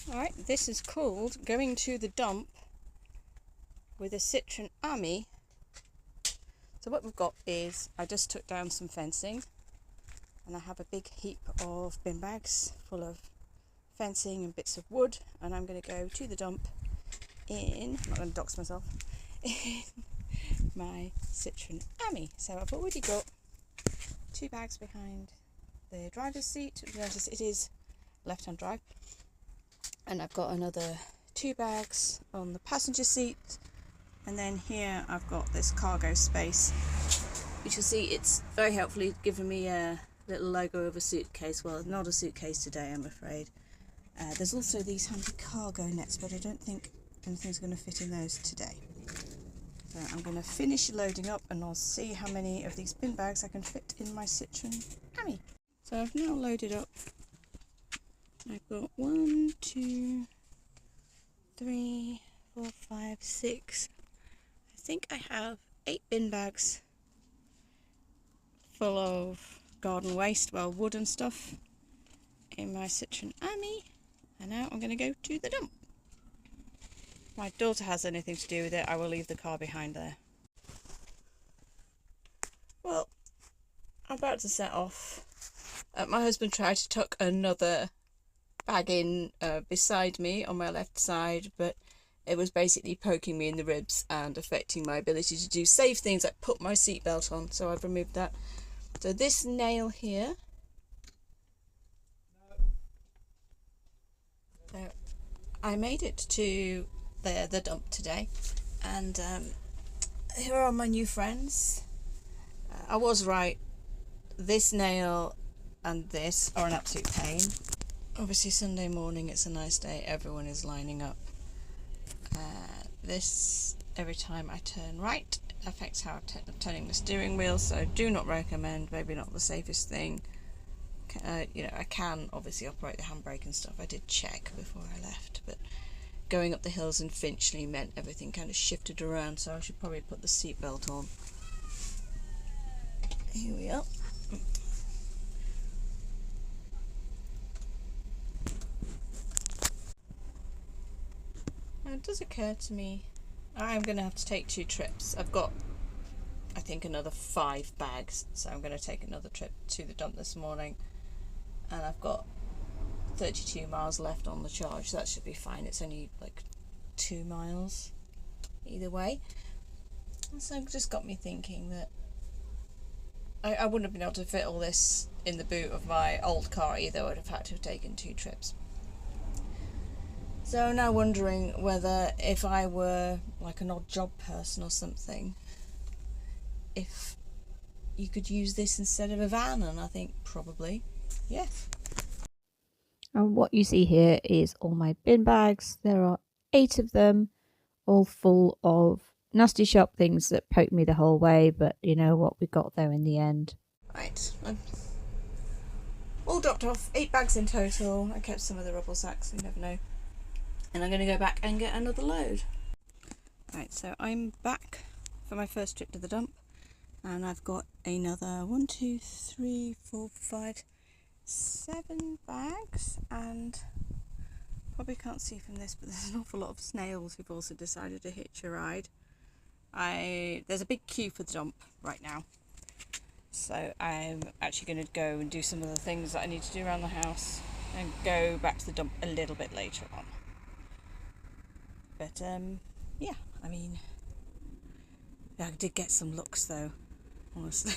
Alright, this is called going to the dump with a Citroen Ami. So what we've got is, I just took down some fencing and I have a big heap of bin bags full of fencing and bits of wood, and I'm going to go to the dump in, I'm not going to dox myself, in my Citroen Ami. So I've already got 2 bags behind the driver's seat. Notice it is left-hand drive. And I've got another 2 bags on the passenger seat, and then here I've got this cargo space, which you'll see it's very helpfully given me a little logo of a suitcase. Well, not a suitcase today, I'm afraid. There's also these handy cargo nets, but I don't think anything's going to fit in those today. So I'm going to finish loading up and I'll see how many of these bin bags I can fit in my Citroen Ami. So I've now loaded up. I've got 1, 2, 3, 4, 5, 6. I think I have 8 bin bags full of garden waste, well, wood and stuff, in my Citroen Ami. And now I'm going to go to the dump. If my daughter has anything to do with it, I will leave the car behind there. Well, I'm about to set off. My husband tried to tuck another bag in beside me on my left side, but it was basically poking me in the ribs and affecting my ability to do safe things like put my seatbelt on, so I've removed that. So this nail here, so I made it to the dump today, and here are my new friends. I was right, this nail and this are an absolute pain. Obviously Sunday morning, it's a nice day, everyone is lining up. This, every time I turn right, affects how I'm turning the steering wheel, so do not recommend, maybe not the safest thing. You know, I can obviously operate the handbrake and stuff, I did check before I left, but going up the hills in Finchley meant everything kind of shifted around, so I should probably put the seatbelt on. Here we are. It does occur to me I'm going to have to take 2 trips. I've got, I think, another 5 bags, so I'm going to take another trip to the dump this morning, and I've got 32 miles left on the charge, so that should be fine. It's only like 2 miles either way, so it just got me thinking that I wouldn't have been able to fit all this in the boot of my old car either. I would have had to have taken 2 trips. So I'm now wondering whether, if I were like an odd job person or something, if you could use this instead of a van, and I think probably yes. And what you see here is all my bin bags. There are 8 of them, all full of nasty shop things that poked me the whole way, but you know what, we got there in the end. Right, I'm all dropped off, 8 bags in total. I kept some of the rubble sacks, you never know. And I'm going to go back and get another load. Right, so I'm back for my first trip to the dump, and I've got another 1, 2, 3, 4, 5, 7 bags, and probably can't see from this, but there's an awful lot of snails who've also decided to hitch a ride. There's a big queue for the dump right now, so I'm actually going to go and do some of the things that I need to do around the house and go back to the dump a little bit later on. But yeah, I mean, I did get some looks though, honestly.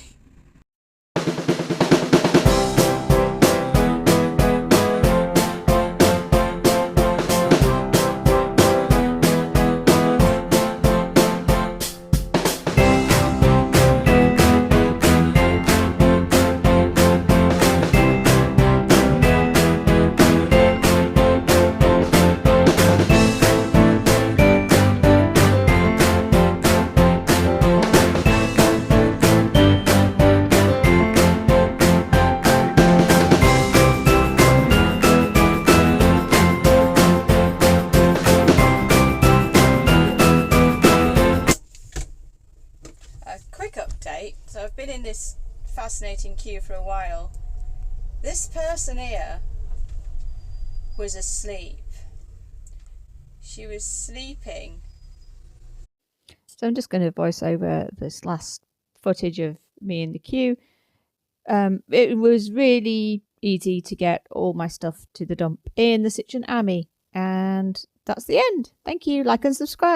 So I've been in this fascinating queue for a while. This person here was asleep. she was sleeping. So I'm just going to voice over this last footage of me in the queue. It was really easy to get all my stuff to the dump in the Citroen Ami. And that's the end. Thank you. Like and subscribe.